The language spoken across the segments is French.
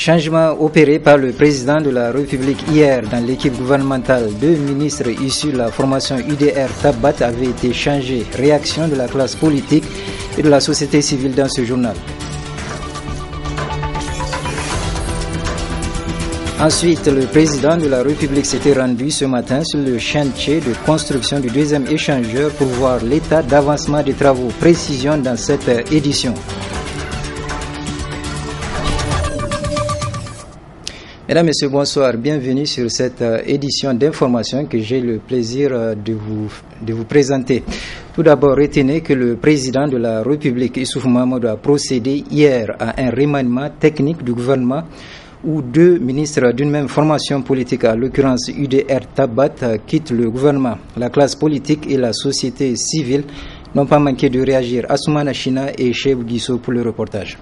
Changement opéré par le président de la République hier dans l'équipe gouvernementale. 2 ministres issus de la formation UDR Tabat avaient été changés. Réaction de la classe politique et de la société civile dans ce journal. Ensuite, le président de la République s'était rendu ce matin sur le chantier de construction du deuxième échangeur pour voir l'état d'avancement des travaux. Précision dans cette édition. Mesdames, Messieurs, bonsoir. Bienvenue sur cette édition d'information que j'ai le plaisir de vous présenter. Tout d'abord, retenez que le président de la République, Issoufou Mahamadou, a procédé hier à un remaniement technique du gouvernement où 2 ministres d'une même formation politique, à l'occurrence UDR Tabat, quittent le gouvernement. La classe politique et la société civile n'ont pas manqué de réagir. Assoumana China et Cheikh Guisso pour le reportage.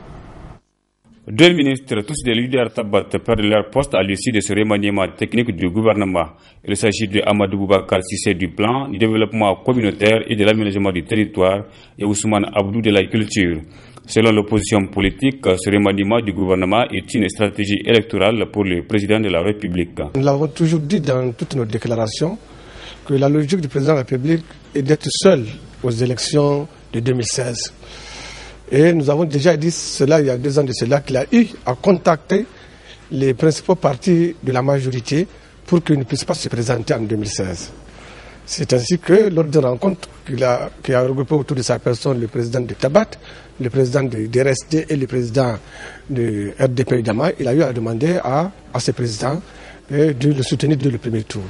2 ministres, tous de l'UDR Tabat, perdent leur poste à l'issue de ce remaniement technique du gouvernement. Il s'agit de Amadou Boubacar Sissé du plan, du développement communautaire et de l'aménagement du territoire et Ousmane Abdou de la culture. Selon l'opposition politique, ce remaniement du gouvernement est une stratégie électorale pour le président de la République. Nous l'avons toujours dit dans toutes nos déclarations que la logique du président de la République est d'être seul aux élections de 2016. Et nous avons déjà dit cela il y a 2 ans de cela, qu'il a eu à contacter les principaux partis de la majorité pour qu'ils ne puissent pas se présenter en 2016. C'est ainsi que lors de rencontres qui a regroupé autour de sa personne le président de Tabat, le président de DRSD et le président de RDP Dama, il a eu à demander à ces présidents de le soutenir dès le premier tour.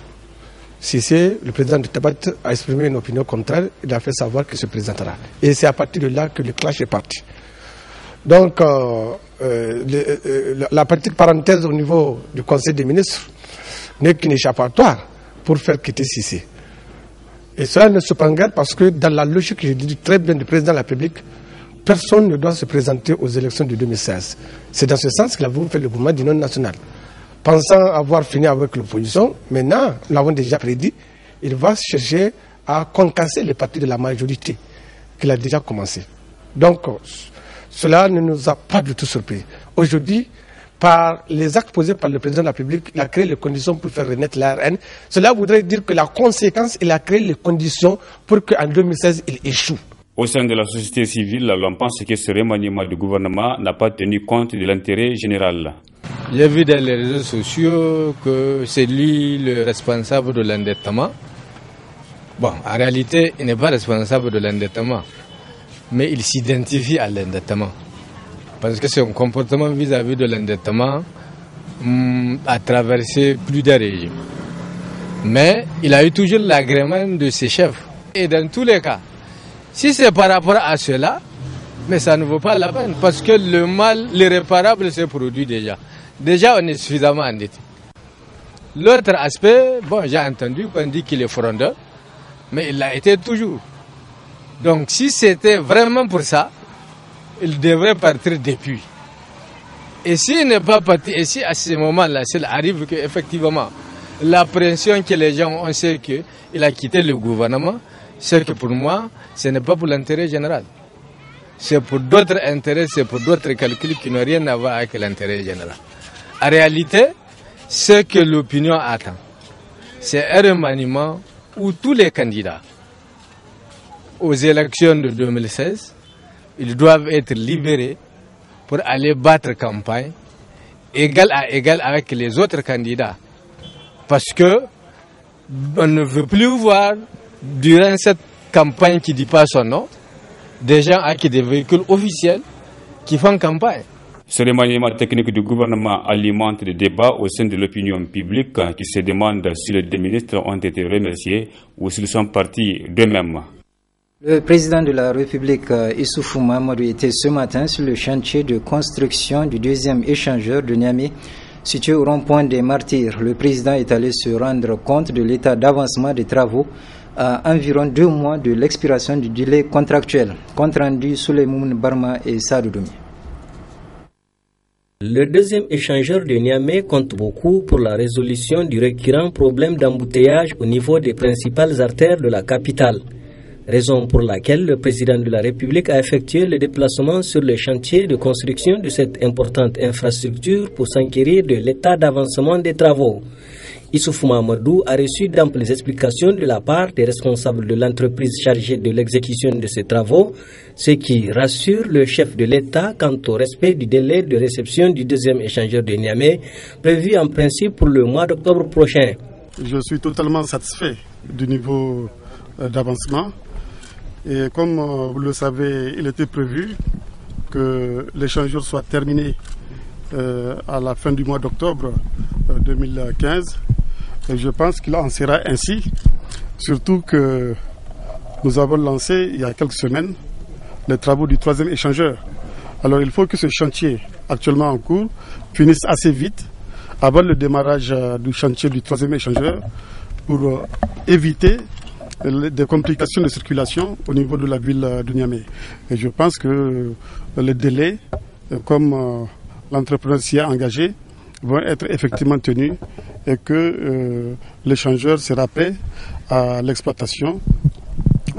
Si c'est le président de Tabat a exprimé une opinion contraire, il a fait savoir qu'il se présentera. Et c'est à partir de là que le clash est parti. Donc, la petite parenthèse au niveau du Conseil des ministres n'est qu'une échappatoire pour faire quitter Sissé. Et cela ne se prend garde parce que dans la logique, je dis très bien, du président de la République, personne ne doit se présenter aux élections de 2016. C'est dans ce sens qu'il a voulu faire le mouvement d'union nationale. Pensant avoir fini avec l'opposition, maintenant, nous l'avons déjà prédit, il va chercher à concasser les partis de la majorité qu'il a déjà commencé. Donc, cela ne nous a pas du tout surpris. Aujourd'hui, par les actes posés par le président de la République, il a créé les conditions pour faire renaître la RN. Cela voudrait dire que la conséquence, il a créé les conditions pour qu'en 2016, il échoue. Au sein de la société civile, l'on pense que ce remaniement du gouvernement n'a pas tenu compte de l'intérêt général. J'ai vu dans les réseaux sociaux que c'est lui le responsable de l'endettement. Bon, en réalité, il n'est pas responsable de l'endettement, mais il s'identifie à l'endettement. Parce que son comportement vis-à-vis de l'endettement a traversé plus d'un régime. Mais il a eu toujours l'agrément de ses chefs. Et dans tous les cas, si c'est par rapport à cela, mais ça ne vaut pas la peine. Parce que le mal, l'irréparable, s'est produit déjà. Déjà, on est suffisamment endetté. L'autre aspect, bon, j'ai entendu qu'on dit qu'il est frondeur, mais il l'a été toujours. Donc, si c'était vraiment pour ça, il devrait partir depuis. Et s'il n'est pas parti, et si à ce moment-là, s'il arrive qu'effectivement, la pression que les gens ont, c'est qu'il a quitté le gouvernement, c'est que pour moi, ce n'est pas pour l'intérêt général. C'est pour d'autres intérêts, c'est pour d'autres calculs qui n'ont rien à voir avec l'intérêt général. En réalité, ce que l'opinion attend, c'est un remaniement où tous les candidats aux élections de 2016, ils doivent être libérés pour aller battre campagne égal à égal avec les autres candidats. Parce que on ne veut plus voir, durant cette campagne qui ne dit pas son nom, des gens avec des véhicules officiels qui font campagne. Ce remaniement technique du gouvernement alimente le débat au sein de l'opinion publique qui se demande si les 2 ministres ont été remerciés ou s'ils sont partis d'eux-mêmes. Le président de la République, Issoufou Mahamadou, était ce matin sur le chantier de construction du deuxième échangeur de Niamey, situé au rond-point des Martyrs. Le président est allé se rendre compte de l'état d'avancement des travaux à environ 2 mois de l'expiration du délai contractuel. Compte rendu Souleymane Barma et Sadou Doumi. Le deuxième échangeur de Niamey compte beaucoup pour la résolution du récurrent problème d'embouteillage au niveau des principales artères de la capitale. Raison pour laquelle le président de la République a effectué le déplacement sur le chantier de construction de cette importante infrastructure pour s'enquérir de l'état d'avancement des travaux. Issoufou Mahamadou a reçu d'amples explications de la part des responsables de l'entreprise chargée de l'exécution de ces travaux, ce qui rassure le chef de l'État quant au respect du délai de réception du deuxième échangeur de Niamey, prévu en principe pour le mois d'octobre prochain. Je suis totalement satisfait du niveau d'avancement. Et comme vous le savez, il était prévu que l'échangeur soit terminé à la fin du mois d'octobre 2015. Et je pense qu'il en sera ainsi, surtout que nous avons lancé il y a quelques semaines les travaux du troisième échangeur. Alors il faut que ce chantier actuellement en cours finisse assez vite avant le démarrage du chantier du troisième échangeur pour éviter des complications de circulation au niveau de la ville de Niamey. Et je pense que les délais, comme l'entrepreneur s'y est engagé, vont être effectivement tenus et que l'échangeur sera prêt à l'exploitation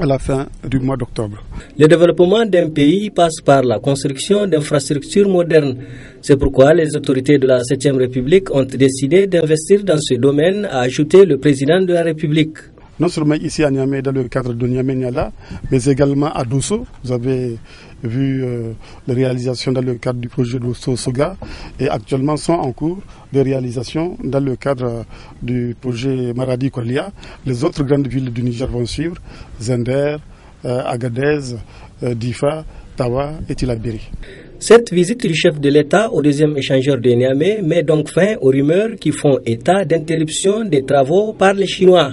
à la fin du mois d'octobre. Le développement d'un pays passe par la construction d'infrastructures modernes. C'est pourquoi les autorités de la 7e République ont décidé d'investir dans ce domaine, a ajouté le président de la République. Non seulement ici à Niamey, dans le cadre de Niamey-Niala, mais également à Dosso. Vous avez vu les réalisations dans le cadre du projet Dosso-Soga et actuellement sont en cours de réalisation dans le cadre du projet Maradi-Kolia. Les autres grandes villes du Niger vont suivre, Zender, Agadez, Difa, Tawa et Tillabéri. Cette visite du chef de l'État au deuxième échangeur de Niamey met donc fin aux rumeurs qui font état d'interruption des travaux par les Chinois.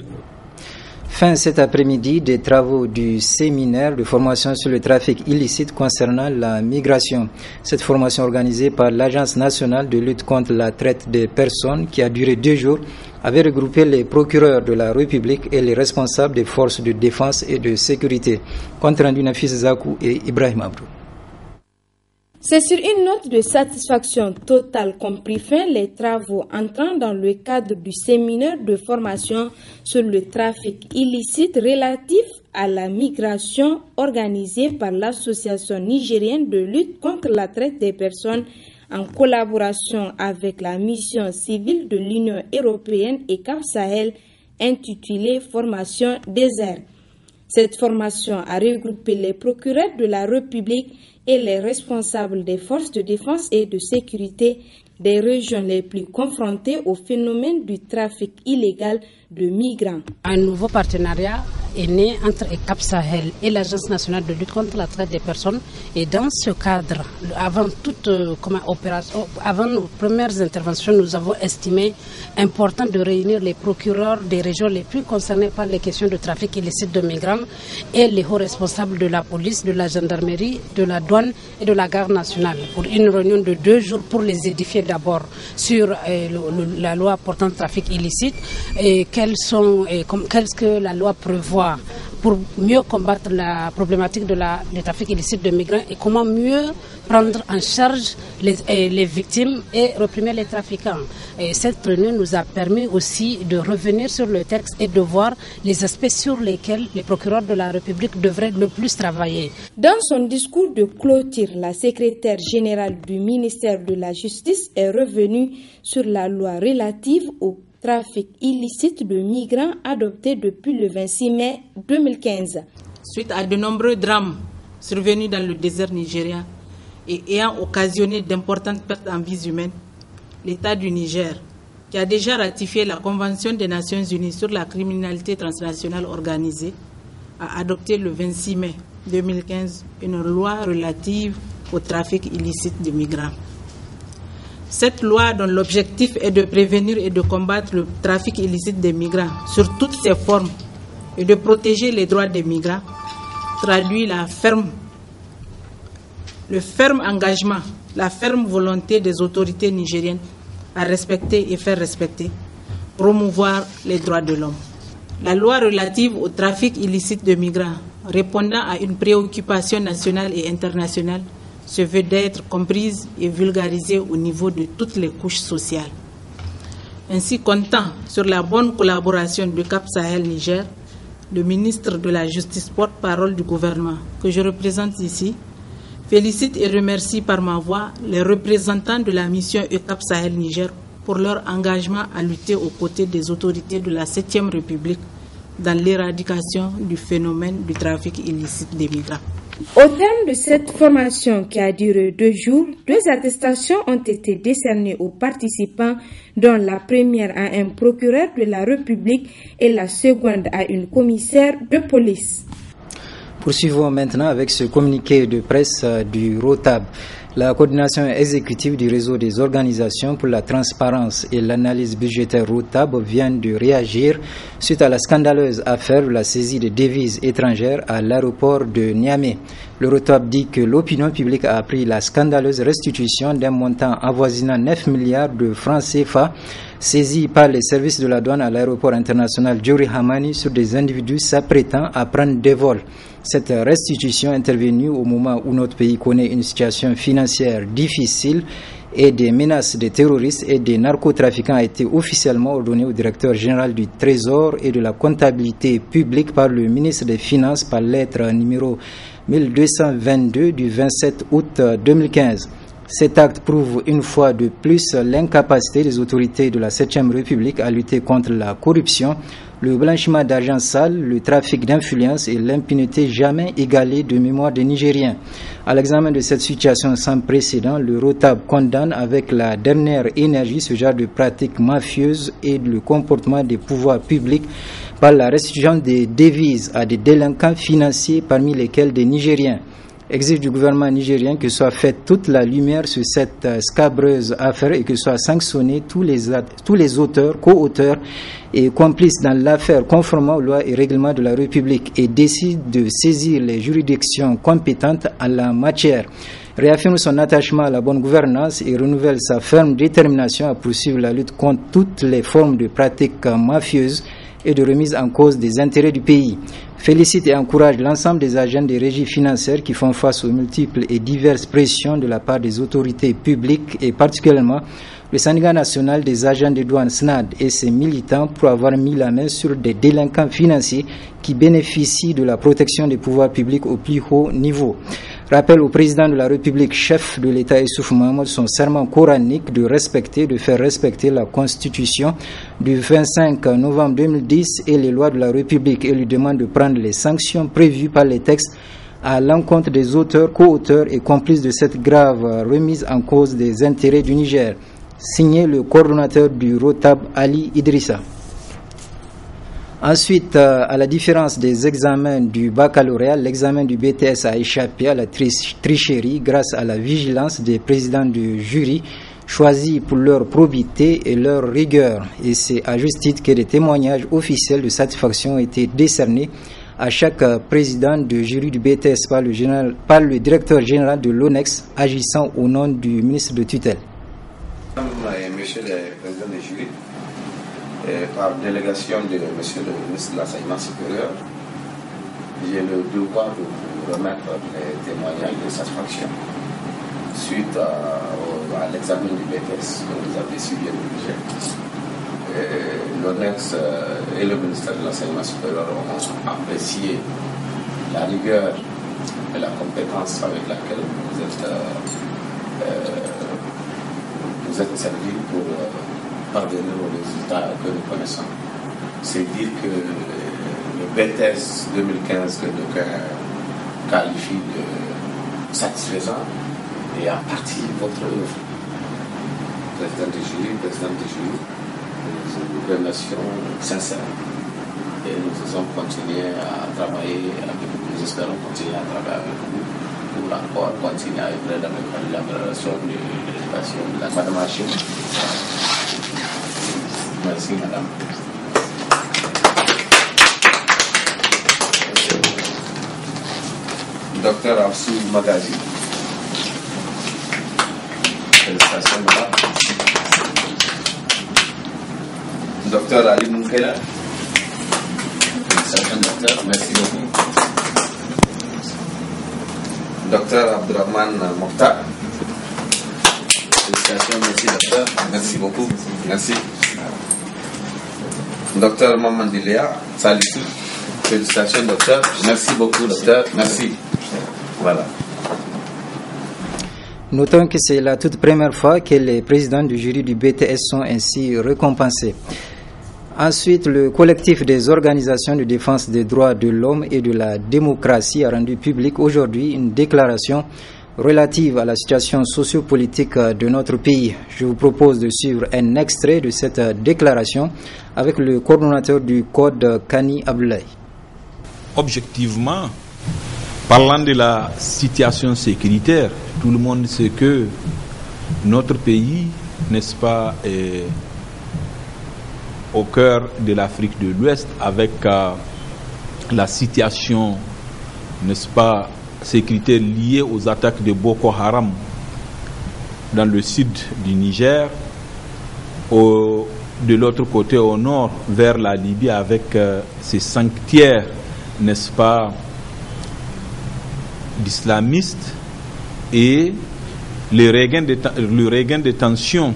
Fin cet après-midi des travaux du séminaire de formation sur le trafic illicite concernant la migration. Cette formation organisée par l'Agence nationale de lutte contre la traite des personnes qui a duré 2 jours avait regroupé les procureurs de la République et les responsables des forces de défense et de sécurité. Compte rendu Nafis Zakou et Ibrahim Abdou. C'est sur une note de satisfaction totale qu'ont pris fin les travaux entrant dans le cadre du séminaire de formation sur le trafic illicite relatif à la migration organisé par l'Association nigérienne de lutte contre la traite des personnes en collaboration avec la mission civile de l'Union européenne et Cap Sahel intitulée Formation désert. Cette formation a regroupé les procureurs de la République et les responsables des forces de défense et de sécurité des régions les plus confrontées au phénomène du trafic illégal de migrants. Un nouveau partenariat est né entre Cap Sahel et l'Agence nationale de lutte contre la traite des personnes. Et dans ce cadre, avant toute opération, avant nos premières interventions, nous avons estimé important de réunir les procureurs des régions les plus concernées par les questions de trafic illicite de migrants et les hauts responsables de la police, de la gendarmerie, de la douane et de la garde nationale pour une réunion de 2 jours pour les édifier d'abord sur la loi portant trafic illicite et qu'est-ce que la loi prévoit pour mieux combattre la problématique du trafic illicite de migrants et comment mieux prendre en charge les victimes et réprimer les trafiquants. Et cette réunion nous a permis aussi de revenir sur le texte et de voir les aspects sur lesquels les procureurs de la République devraient le plus travailler. Dans son discours de clôture, la secrétaire générale du ministère de la Justice est revenue sur la loi relative au trafic illicite de migrants adopté depuis le 26 mai 2015. Suite à de nombreux drames survenus dans le désert nigérien et ayant occasionné d'importantes pertes en vies humaines, l'État du Niger, qui a déjà ratifié la Convention des Nations Unies sur la criminalité transnationale organisée, a adopté le 26 mai 2015 une loi relative au trafic illicite de migrants. Cette loi, dont l'objectif est de prévenir et de combattre le trafic illicite des migrants sur toutes ses formes et de protéger les droits des migrants, traduit le ferme engagement, la ferme volonté des autorités nigériennes à respecter et faire respecter, promouvoir les droits de l'homme. La loi relative au trafic illicite de migrants, répondant à une préoccupation nationale et internationale, se veut d'être comprise et vulgarisée au niveau de toutes les couches sociales. Ainsi, comptant sur la bonne collaboration de Cap Sahel Niger, le ministre de la Justice, porte-parole du gouvernement, que je représente ici, félicite et remercie par ma voix les représentants de la mission EUCAP Sahel Niger pour leur engagement à lutter aux côtés des autorités de la 7e République dans l'éradication du phénomène du trafic illicite des migrants. Au terme de cette formation qui a duré 2 jours, 2 attestations ont été décernées aux participants, dont la première à un procureur de la République et la seconde à une commissaire de police. Poursuivons maintenant avec ce communiqué de presse du ROTAB. La coordination exécutive du réseau des organisations pour la transparence et l'analyse budgétaire ROTAB vient de réagir suite à la scandaleuse affaire de la saisie de devises étrangères à l'aéroport de Niamey. Le ROTAB dit que l'opinion publique a appris la scandaleuse restitution d'un montant avoisinant 9 milliards de francs CFA saisis par les services de la douane à l'aéroport international Djori Hamani sur des individus s'apprêtant à prendre des vols. Cette restitution intervenue au moment où notre pays connaît une situation financière difficile et des menaces de terroristes et des narcotrafiquants a été officiellement ordonnée au directeur général du Trésor et de la comptabilité publique par le ministre des Finances par lettre numéro 1222 du 27 août 2015. Cet acte prouve une fois de plus l'incapacité des autorités de la 7e République à lutter contre la corruption, le blanchiment d'argent sale, le trafic d'influence et l'impunité jamais égalée de mémoire des Nigériens. À l'examen de cette situation sans précédent, le ROTAB condamne avec la dernière énergie ce genre de pratiques mafieuses et le comportement des pouvoirs publics par la restitution des devises à des délinquants financiers parmi lesquels des Nigériens. Exige du gouvernement nigérien que soit faite toute la lumière sur cette scabreuse affaire et que soient sanctionnés tous les auteurs, co-auteurs et complices dans l'affaire conformément aux lois et règlements de la République et décide de saisir les juridictions compétentes en la matière. Réaffirme son attachement à la bonne gouvernance et renouvelle sa ferme détermination à poursuivre la lutte contre toutes les formes de pratiques mafieuses et de remise en cause des intérêts du pays. Félicite et encourage l'ensemble des agents des régies financières qui font face aux multiples et diverses pressions de la part des autorités publiques et particulièrement le syndicat national des agents de douane SNAD et ses militants pour avoir mis la main sur des délinquants financiers qui bénéficient de la protection des pouvoirs publics au plus haut niveau. Rappelle au président de la République, chef de l'État Issoufou Mahamadou, son serment coranique de faire respecter la Constitution du 25 novembre 2010 et les lois de la République et lui demande de prendre les sanctions prévues par les textes à l'encontre des auteurs, co-auteurs et complices de cette grave remise en cause des intérêts du Niger. Signé le coordonnateur du ROTAB, Ali Idrissa. Ensuite, à la différence des examens du baccalauréat, l'examen du BTS a échappé à la tricherie grâce à la vigilance des présidents du jury choisis pour leur probité et leur rigueur. Et c'est à juste titre que des témoignages officiels de satisfaction ont été décernés à chaque président de jury du BTS par le directeur général de l'ONEX agissant au nom du ministre de tutelle. Monsieur le président du jury, par délégation de monsieur le ministre de l'enseignement supérieur, j'ai le devoir de vous remettre les témoignages de satisfaction suite à l'examen du BTS que vous avez suivi au Niger. L'ONEX et le ministère de l'enseignement supérieur ont apprécié la rigueur et la compétence avec laquelle vous êtes servi pour parvenir aux résultats que nous connaissons. C'est dire que le BTS 2015 que d'aucuns qualifient de satisfaisant est en partie votre œuvre. Président du jury, nous remercions sincèrement et nous allons continuer à travailler avec vous. Nous espérons continuer à travailler avec vous pour encore continuer à œuvrer dans l'amélioration de l'éducation de la formation. Merci madame. Docteur Afsou Magazi. Félicitations madame. Docteur Ali Moukela. Félicitations docteur, merci beaucoup. Docteur Abdurrahman Mokhtar. Félicitations, merci docteur, merci beaucoup, merci. Docteur Mamandilea Salissou. Félicitations, docteur. Merci beaucoup, docteur. Merci. Voilà. Notons que c'est la toute première fois que les présidents du jury du BTS sont ainsi récompensés. Ensuite, le collectif des organisations de défense des droits de l'homme et de la démocratie a rendu public aujourd'hui une déclaration relative à la situation sociopolitique de notre pays. Je vous propose de suivre un extrait de cette déclaration avec le coordonnateur du Code, Kani Abdoulaye. Objectivement, parlant de la situation sécuritaire, tout le monde sait que notre pays, n'est-ce pas, est au cœur de l'Afrique de l'Ouest avec la situation, n'est-ce pas, sécuritaire liée aux attaques de Boko Haram dans le sud du Niger, de l'autre côté au nord vers la Libye avec ces sanctuaires, n'est-ce pas, d'islamistes et le regain de tension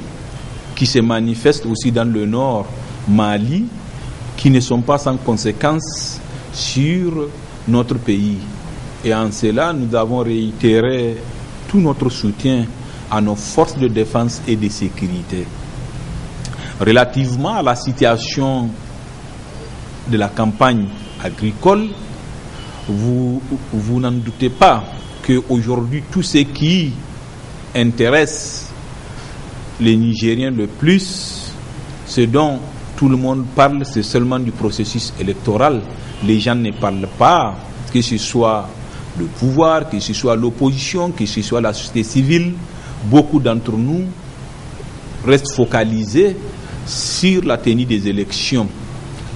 qui se manifeste aussi dans le nord Mali, qui ne sont pas sans conséquences sur notre pays. Et en cela, nous avons réitéré tout notre soutien à nos forces de défense et de sécurité. Relativement à la situation de la campagne agricole, vous n'en doutez pas qu'aujourd'hui, tout ce qui intéresse les Nigériens le plus, ce dont tout le monde parle, c'est seulement du processus électoral. Les gens ne parlent pas, que ce soit le pouvoir, que ce soit l'opposition, que ce soit la société civile. Beaucoup d'entre nous restent focalisés sur la tenue des élections,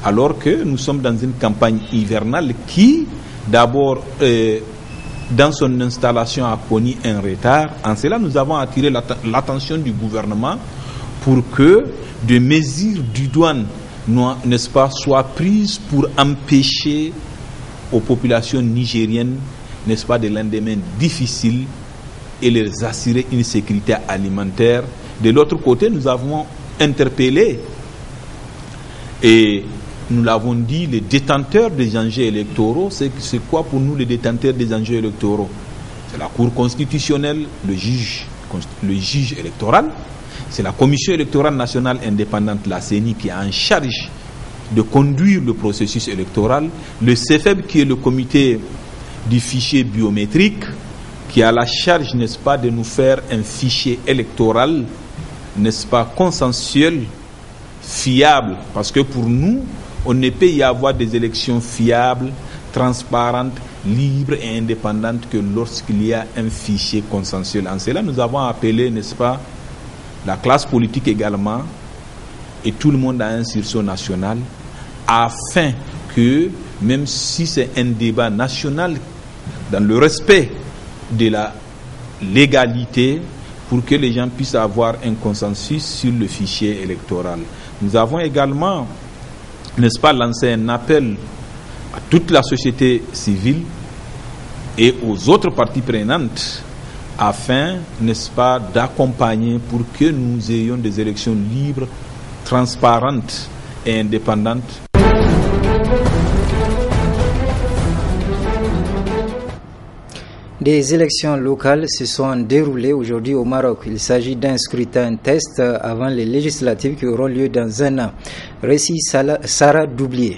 alors que nous sommes dans une campagne hivernale qui, d'abord, dans son installation a connu un retard. En cela, nous avons attiré l'attention du gouvernement pour que des mesures d'idoine, n'est-ce pas, soient prises pour empêcher aux populations nigériennes, n'est-ce pas, des lendemains difficiles et les assurer une sécurité alimentaire. De l'autre côté, nous avons interpellé et nous l'avons dit, les détenteurs des enjeux électoraux. C'est quoi pour nous les détenteurs des enjeux électoraux? C'est la Cour constitutionnelle, le juge électoral, c'est la Commission électorale nationale indépendante, la CENI, qui est en charge de conduire le processus électoral, le CEFEB, qui est le comité du fichier biométrique, qui a la charge, n'est-ce pas, de nous faire un fichier électoral, n'est-ce pas, consensuel, fiable, parce que pour nous, on ne peut y avoir des élections fiables, transparentes, libres et indépendantes que lorsqu'il y a un fichier consensuel. En cela, nous avons appelé, n'est-ce pas, la classe politique également, et tout le monde a un sursaut national, afin que, même si c'est un débat national, dans le respect de la légalité, pour que les gens puissent avoir un consensus sur le fichier électoral. Nous avons également, n'est-ce pas, lancé un appel à toute la société civile et aux autres parties prenantes afin, n'est-ce pas, d'accompagner pour que nous ayons des élections libres, transparentes et indépendantes. Des élections locales se sont déroulées aujourd'hui au Maroc. Il s'agit d'un scrutin test avant les législatives qui auront lieu dans un an. Récit Sarah Doublier.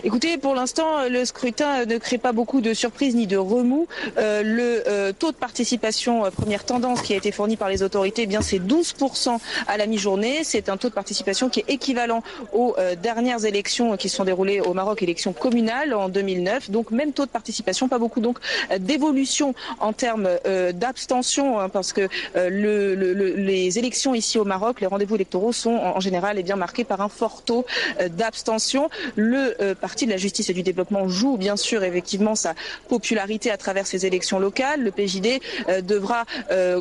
Écoutez, pour l'instant, le scrutin ne crée pas beaucoup de surprises ni de remous. Le taux de participation, première tendance qui a été fournie par les autorités, eh bien c'est 12% à la mi-journée. C'est un taux de participation qui est équivalent aux dernières élections qui se sont déroulées au Maroc, élections communales en 2009. Donc même taux de participation, pas beaucoup donc d'évolution en termes d'abstention, parce que les élections ici au Maroc, les rendez-vous électoraux sont en général bien marqués par un fort taux d'abstention. Le parti de la justice et du développement joue bien sûr effectivement sa popularité à travers ces élections locales. Le PJD devra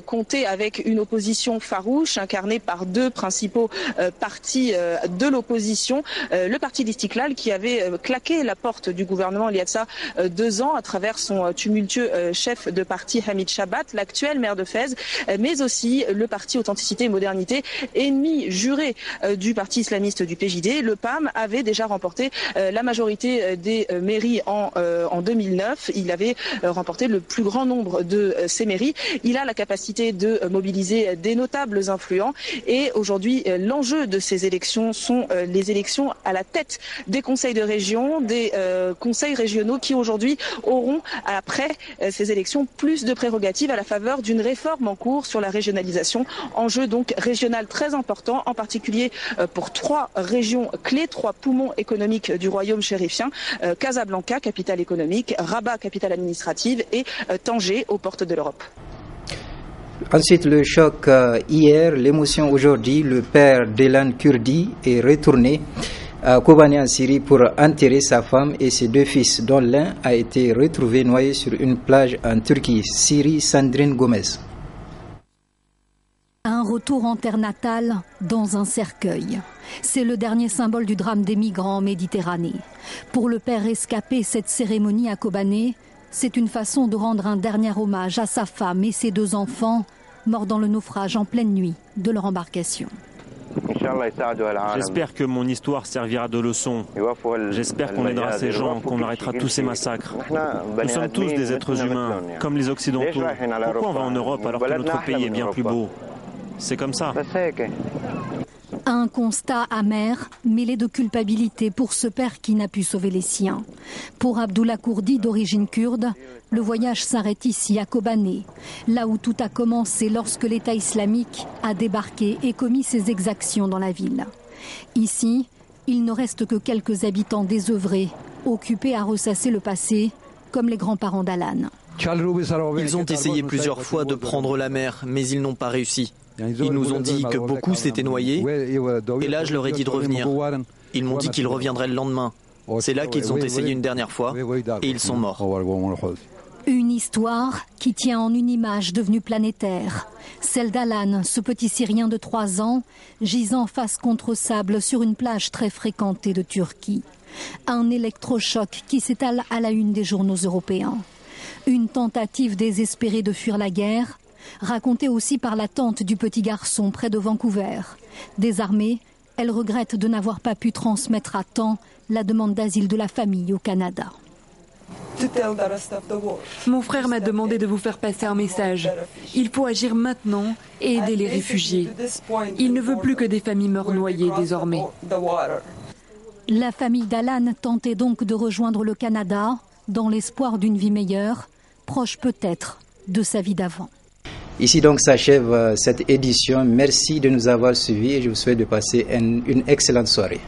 compter avec une opposition farouche incarnée par deux principaux partis de l'opposition. Le parti d'Istiklal qui avait claqué la porte du gouvernement il y a de ça 2 ans à travers son tumultueux chef de parti Hamid Chabat, l'actuel maire de Fès, mais aussi le parti Authenticité et Modernité, ennemi juré du parti islamiste du PJD. Le PAM avait déjà remporté la majorité des mairies en 2009. Il avait remporté le plus grand nombre de ces mairies. Il a la capacité de mobiliser des notables influents et aujourd'hui l'enjeu de ces élections sont les élections à la tête des conseils de région, des conseils régionaux qui aujourd'hui auront après ces élections plus de prérogatives à la faveur d'une réforme en cours sur la régionalisation. Enjeu donc régional très important, en particulier pour 3 régions clés, 3 poumons économiques du royaume chérifien, Casablanca, capitale économique, Rabat, capitale administrative et Tanger, aux portes de l'Europe. Ensuite, le choc hier, l'émotion aujourd'hui. Le père d'Elan Kurdi est retourné à Kobané en Syrie pour enterrer sa femme et ses 2 fils, dont l'un a été retrouvé noyé sur une plage en Turquie. Syrie, Sandrine Gomez. Un retour en terre natale dans un cercueil. C'est le dernier symbole du drame des migrants en Méditerranée. Pour le père rescapé, cette cérémonie à Kobané, c'est une façon de rendre un dernier hommage à sa femme et ses 2 enfants, morts dans le naufrage en pleine nuit de leur embarcation. J'espère que mon histoire servira de leçon. J'espère qu'on aidera ces gens, qu'on arrêtera tous ces massacres. Nous sommes tous des êtres humains, comme les Occidentaux. Pourquoi on va en Europe alors que notre pays est bien plus beau? C'est comme ça. Un constat amer, mêlé de culpabilité pour ce père qui n'a pu sauver les siens. Pour Abdullah Kurdi, d'origine kurde, le voyage s'arrête ici, à Kobané, là où tout a commencé lorsque l'État islamique a débarqué et commis ses exactions dans la ville. Ici, il ne reste que quelques habitants désœuvrés, occupés à ressasser le passé, comme les grands-parents d'Alan. Ils ont essayé plusieurs fois de prendre la mer, mais ils n'ont pas réussi. Ils nous ont dit que beaucoup s'étaient noyés, et là je leur ai dit de revenir. Ils m'ont dit qu'ils reviendraient le lendemain. C'est là qu'ils ont essayé une dernière fois, et ils sont morts. Une histoire qui tient en une image devenue planétaire. Celle d'Alan, ce petit Syrien de 3 ans, gisant face contre sable sur une plage très fréquentée de Turquie. Un électrochoc qui s'étale à la une des journaux européens. Une tentative désespérée de fuir la guerre, racontée aussi par la tante du petit garçon près de Vancouver. Désarmée, elle regrette de n'avoir pas pu transmettre à temps la demande d'asile de la famille au Canada. Mon frère m'a demandé de vous faire passer un message. Il faut agir maintenant et aider les réfugiés. Il ne veut plus que des familles meurent noyées désormais. La famille d'Alan tentait donc de rejoindre le Canada dans l'espoir d'une vie meilleure, proche peut-être de sa vie d'avant. Ici donc s'achève cette édition. Merci de nous avoir suivis et je vous souhaite de passer une excellente soirée.